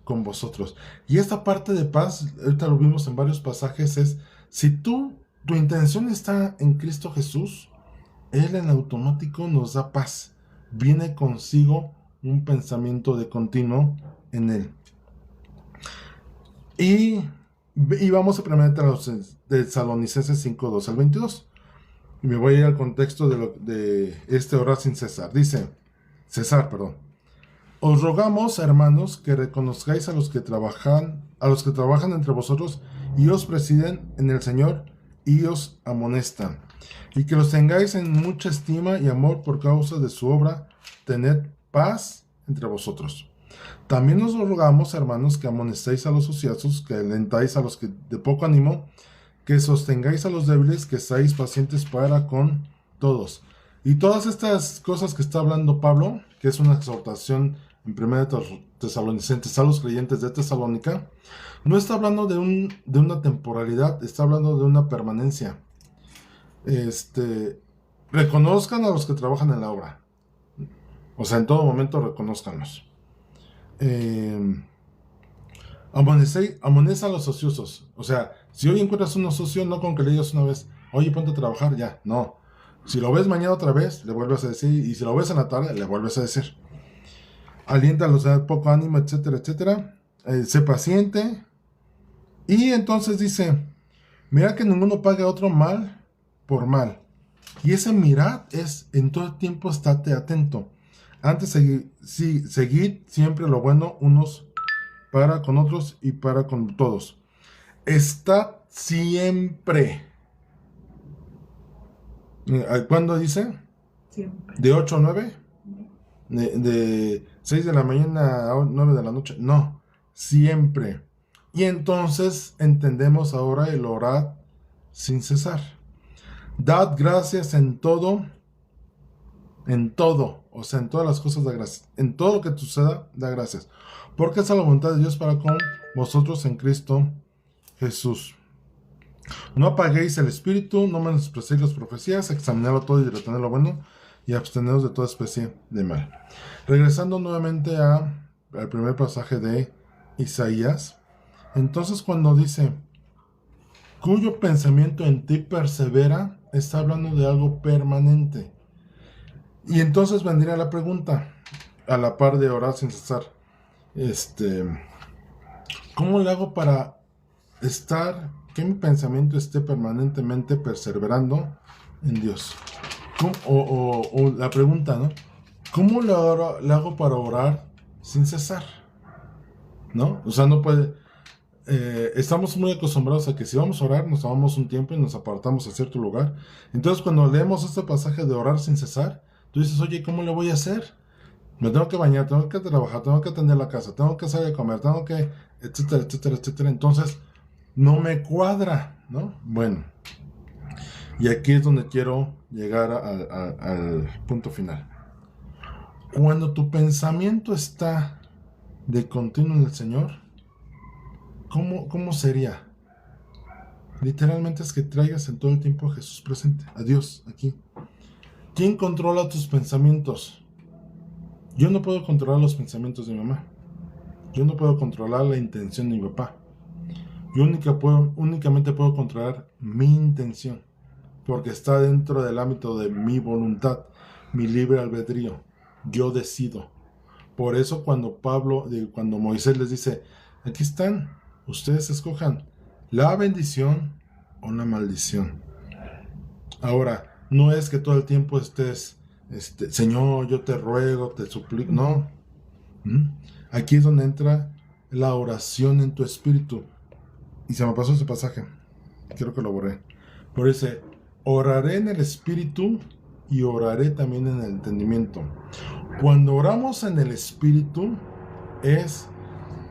con vosotros. Y esta parte de paz, ahorita lo vimos en varios pasajes, es, si tu intención está en Cristo Jesús, Él en automático nos da paz. Viene consigo un pensamiento de continuo en Él. Y vamos a primeramente a los Tesalonicenses 5, 2 al 22. Y me voy a ir al contexto de este orar sin cesar. Dice, os rogamos, hermanos, que reconozcáis a los que trabajan entre vosotros y os presiden en el Señor, y os amonestan, y que los tengáis en mucha estima y amor por causa de su obra, tened paz entre vosotros. También os rogamos, hermanos, que amonestéis a los ociosos, que alentáis a los que de poco ánimo, que sostengáis a los débiles, que estáis pacientes para con todos. Y todas estas cosas que está hablando Pablo, que es una exhortación en 1 Tesalonicenses a los creyentes de Tesalónica, no está hablando de una temporalidad, está hablando de una permanencia. Reconozcan a los que trabajan en la obra. O sea, en todo momento reconózcanlos. Amonesta a los ociosos. O sea, si hoy encuentras un ocioso, no con que le digas una vez, oye, ponte a trabajar, ya. No. Si lo ves mañana otra vez, le vuelves a decir. Y si lo ves en la tarde, le vuelves a decir. Alienta a los de poco ánimo, etcétera, etcétera. Sé paciente. Y entonces dice, mira que ninguno pague a otro mal por mal. Y ese mirad es, en todo el tiempo, estate atento. Antes seguid siempre lo bueno unos para con otros y para con todos. Estad siempre. ¿Cuándo dice? Siempre. ¿De 8 a 9? ¿De 6 de la mañana a 9 de la noche? No, siempre. Y entonces entendemos ahora el orad sin cesar. Dad gracias en todo, o sea, en todas las cosas da gracias. En todo lo que suceda, da gracias. Porque esa es la voluntad de Dios para con vosotros en Cristo Jesús. No apaguéis el espíritu, no menospreciéis las profecías, examinadlo todo y retened lo bueno, y absteneos de toda especie de mal. Regresando nuevamente al primer pasaje de Isaías, entonces cuando dice, cuyo pensamiento en ti persevera, está hablando de algo permanente. Y entonces vendría la pregunta, a la par de orar sin cesar, ¿cómo le hago para que mi pensamiento esté permanentemente perseverando en Dios? O la pregunta, ¿no? ¿Cómo le hago para orar sin cesar? ¿No? O sea, no puede... estamos muy acostumbrados a que si vamos a orar, nos tomamos un tiempo y nos apartamos a cierto lugar. Entonces, cuando leemos este pasaje de orar sin cesar, tú dices, oye, ¿cómo le voy a hacer? Me tengo que bañar, tengo que trabajar, tengo que atender la casa, tengo que salir a comer, tengo que, etcétera, etcétera, etcétera. Entonces, no me cuadra, ¿no? Bueno, y aquí es donde quiero llegar al punto final. Cuando tu pensamiento está de continuo en el Señor, ¿cómo sería? Literalmente es que traigas en todo el tiempo a Jesús presente, a Dios aquí. ¿Quién controla tus pensamientos? Yo no puedo controlar los pensamientos de mi mamá. Yo no puedo controlar la intención de mi papá. Yo únicamente puedo controlar mi intención, porque está dentro del ámbito de mi voluntad, mi libre albedrío. Yo decido. Por eso cuando Moisés les dice, aquí están, ustedes escojan la bendición o la maldición. Ahora, no es que todo el tiempo estés, Señor, yo te ruego, te suplico, no. Aquí es donde entra la oración en tu espíritu. Y se me pasó ese pasaje, quiero que lo borré. Por ese, oraré en el espíritu y oraré también en el entendimiento. Cuando oramos en el espíritu es,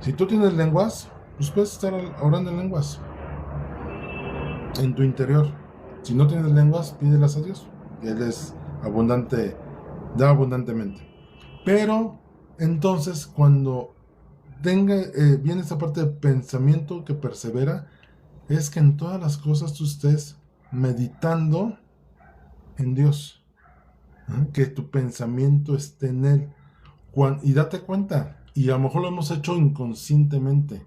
si tú tienes lenguas, pues puedes estar orando en lenguas en tu interior. Si no tienes lenguas, pídelas a Dios. Él es abundante, da abundantemente. Pero entonces cuando viene esta parte de pensamiento que persevera, es que en todas las cosas tú estés meditando en Dios, ¿eh? Que tu pensamiento esté en Él. Y date cuenta, y a lo mejor lo hemos hecho inconscientemente,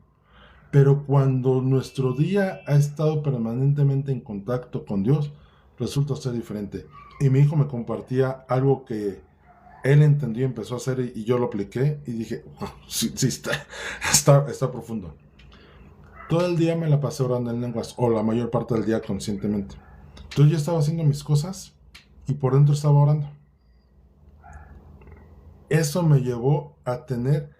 pero cuando nuestro día ha estado permanentemente en contacto con Dios, resulta ser diferente. Y mi hijo me compartía algo que él entendió y empezó a hacer, y yo lo apliqué y dije, wow, sí está profundo. Todo el día me la pasé orando en lenguas, o la mayor parte del día conscientemente. Entonces yo estaba haciendo mis cosas y por dentro estaba orando. Eso me llevó a tener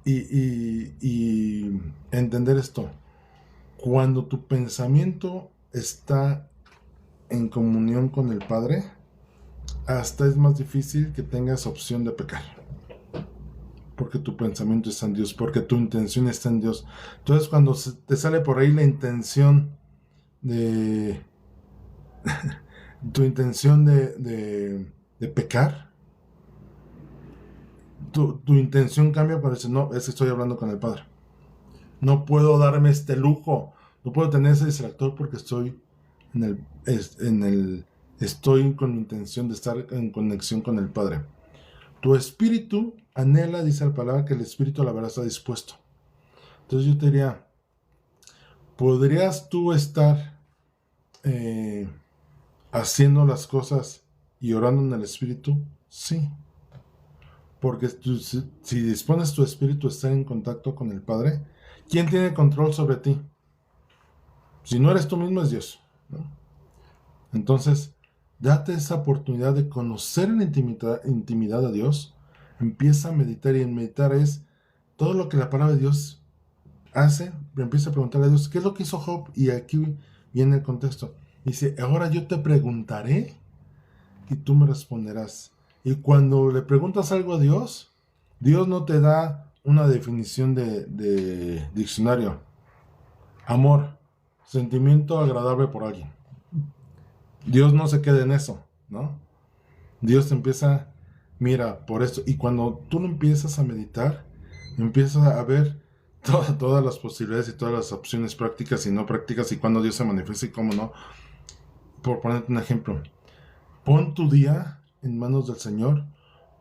y entender esto. Cuando tu pensamiento está en comunión con el Padre, hasta es más difícil que tengas opción de pecar. Porque tu pensamiento está en Dios, porque tu intención está en Dios. Entonces, cuando te sale por ahí la intención de tu intención de pecar, tu intención cambia para decir, no, es que estoy hablando con el Padre. No puedo darme este lujo, no puedo tener ese distractor porque estoy estoy con la intención de estar en conexión con el Padre. Tu espíritu anhela, dice la palabra, que el espíritu a la verdad está dispuesto. Entonces yo te diría, ¿podrías tú estar haciendo las cosas y orando en el espíritu? Sí. Porque si dispones tu espíritu a estar en contacto con el Padre, ¿quién tiene control sobre ti? Si no eres tú mismo, es Dios, ¿no? Entonces, date esa oportunidad de conocer en intimidad a Dios. Empieza a meditar, y en meditar es todo lo que la palabra de Dios hace. Empieza a preguntarle a Dios, ¿qué es lo que hizo Job? Y aquí viene el contexto. Dice, ahora yo te preguntaré y tú me responderás. Y cuando le preguntas algo a Dios, Dios no te da una definición de diccionario. Amor, sentimiento agradable por alguien. Dios no se queda en eso, ¿no? Dios te empieza, mira, por esto. Y cuando tú lo empiezas a meditar, empiezas a ver todas las posibilidades y todas las opciones prácticas y no prácticas y cuando Dios se manifiesta y cómo no. Por ponerte un ejemplo, pon tu día en manos del Señor,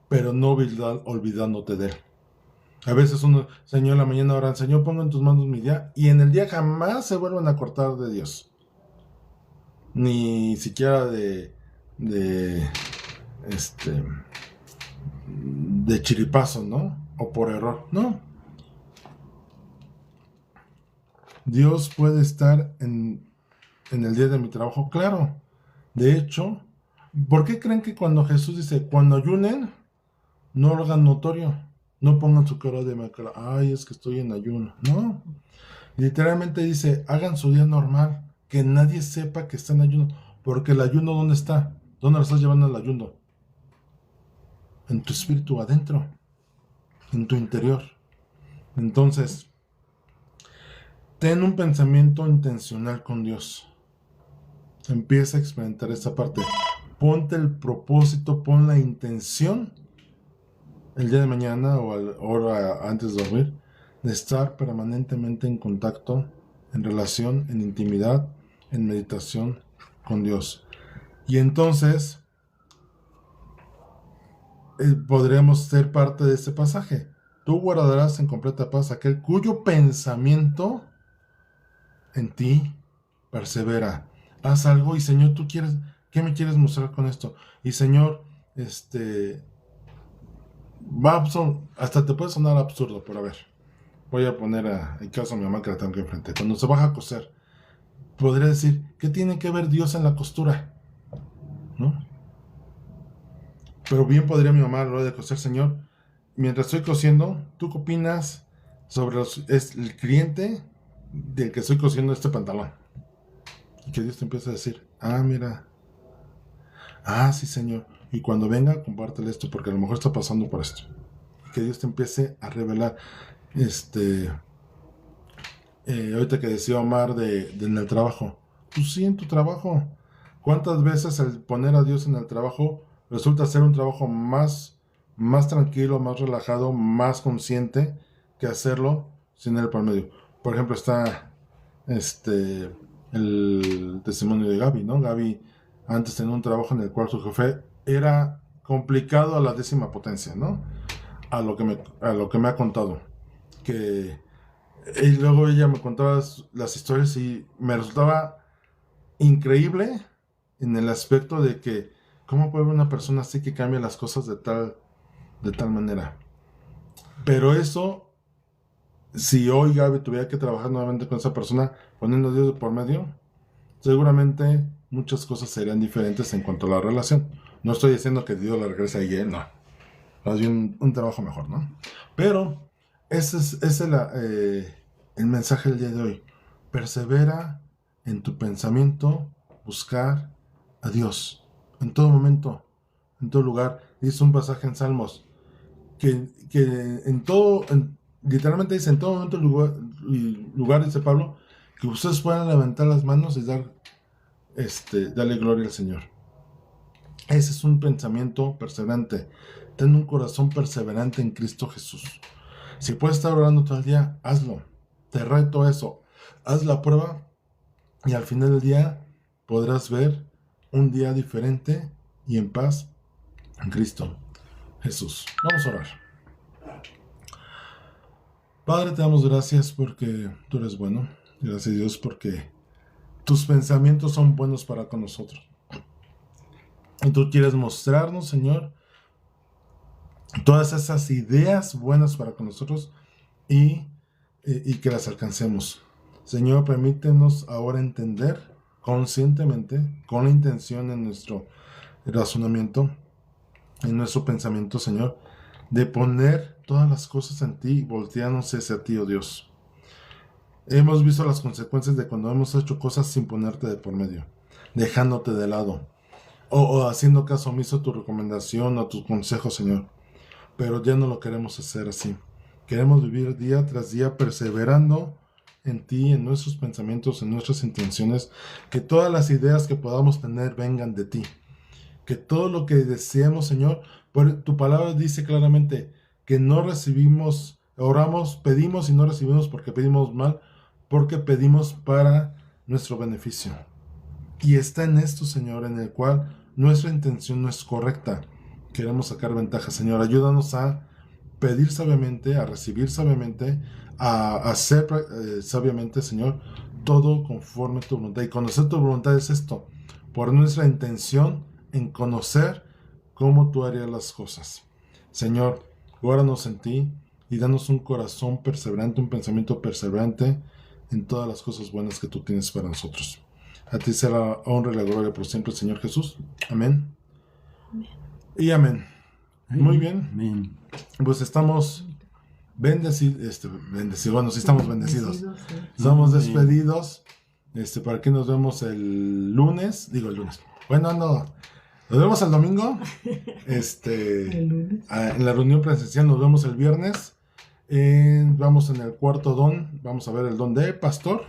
pero no olvidándote de Él. A veces uno, Señor, en la mañana oran, Señor, pongo en tus manos mi día, y en el día jamás se vuelven a cortar de Dios. Ni siquiera de chiripazo, ¿no? O por error, no. Dios puede estar en el día de mi trabajo, claro. De hecho, ¿por qué creen que cuando Jesús dice, cuando ayunen, no lo hagan notorio? No pongan su cara de macra, ay, es que estoy en ayuno. No, literalmente dice, hagan su día normal, que nadie sepa que está en ayuno. Porque el ayuno, ¿dónde está? ¿Dónde lo estás llevando el ayuno? En tu espíritu adentro, en tu interior. Entonces, ten un pensamiento intencional con Dios. Empieza a experimentar esta parte. Ponte el propósito, pon la intención el día de mañana o hora antes de dormir, de estar permanentemente en contacto, en relación, en intimidad, en meditación con Dios. Y entonces podremos ser parte de este pasaje. Tú guardarás en completa paz aquel cuyo pensamiento en ti persevera. Haz algo y Señor, ¿tú quieres, qué me quieres mostrar con esto? Y Señor, hasta te puede sonar absurdo, pero a ver, voy a poner en caso a mi mamá que la tengo que enfrentar. Cuando se baja a coser, podría decir, ¿qué tiene que ver Dios en la costura? ¿No? Pero bien podría mi mamá a la hora de coser, Señor, mientras estoy cosiendo, ¿tú qué opinas sobre el cliente del que estoy cosiendo este pantalón? Y que Dios te empiece a decir, mira, sí, Señor, y cuando venga, compártele esto, porque a lo mejor está pasando por esto. Y que Dios te empiece a revelar, ahorita que decía Omar en el trabajo, pues sí, en tu trabajo. ¿Cuántas veces el poner a Dios en el trabajo resulta ser un trabajo más tranquilo, más relajado, más consciente que hacerlo sin él por medio? Por ejemplo, está el testimonio de Gaby, ¿no? Gaby antes tenía un trabajo en el cual su jefe era complicado a la 10ª potencia, ¿no? A lo que me ha contado. Y luego ella me contaba las historias y me resultaba increíble en el aspecto de que cómo puede haber una persona así que cambia las cosas de tal manera. Pero eso, si hoy Gaby tuviera que trabajar nuevamente con esa persona, poniendo a Dios de por medio, seguramente muchas cosas serían diferentes en cuanto a la relación. No estoy diciendo que Dios la regrese a ella, no. Más bien un trabajo mejor, ¿no? Pero ese es el mensaje del día de hoy. Persevera en tu pensamiento, buscar a Dios en todo momento, en todo lugar. Dice un pasaje en Salmos que literalmente dice en todo momento lugar, dice Pablo, que ustedes puedan levantar las manos y darle gloria al Señor. Ese es un pensamiento perseverante. Ten un corazón perseverante en Cristo Jesús. Si puedes estar orando todo el día, hazlo. Te reto a eso. Haz la prueba y al final del día podrás ver un día diferente y en paz en Cristo Jesús. Vamos a orar. Padre, te damos gracias porque tú eres bueno. Gracias, Dios, porque tus pensamientos son buenos para con nosotros. Y tú quieres mostrarnos, Señor, todas esas ideas buenas para con nosotros y que las alcancemos. Señor, permítenos ahora entender conscientemente, con la intención en nuestro razonamiento, en nuestro pensamiento, Señor, de poner todas las cosas en ti y voltearnos hacia ti, oh Dios. Hemos visto las consecuencias de cuando hemos hecho cosas sin ponerte de por medio, dejándote de lado, o haciendo caso omiso a tu recomendación o a tus consejos, Señor. Pero ya no lo queremos hacer así. Queremos vivir día tras día perseverando en ti, en nuestros pensamientos, en nuestras intenciones, que todas las ideas que podamos tener vengan de ti. Que todo lo que deseemos, Señor, tu palabra dice claramente que no recibimos, oramos, pedimos y no recibimos porque pedimos mal, porque pedimos para nuestro beneficio. Y está en esto, Señor, en el cual nuestra intención no es correcta. Queremos sacar ventaja, Señor. Ayúdanos a pedir sabiamente, a recibir sabiamente, a hacer sabiamente, Señor, todo conforme a tu voluntad. Y conocer tu voluntad es esto, por nuestra intención en conocer cómo tú harías las cosas. Señor, guárdanos en ti y danos un corazón perseverante, un pensamiento perseverante en todas las cosas buenas que tú tienes para nosotros. A ti sea la honra y la gloria por siempre, Señor Jesús. Amén. Amén. Y amén. Muy bien. Amén. Pues estamos bendecidos. Bueno, sí estamos bendecidos. Estamos despedidos. ¿Para qué nos vemos el lunes? Digo el lunes. Bueno, no. Nos vemos el domingo. El lunes. En la reunión presencial nos vemos el viernes. Vamos en el cuarto don. Vamos a ver el don de pastor.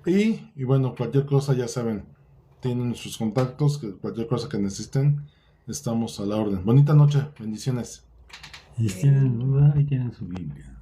Y bueno, cualquier cosa ya saben, tienen nuestros contactos, cualquier cosa que necesiten, estamos a la orden. Bonita noche, bendiciones. Si tienen duda, ahí tienen su Biblia.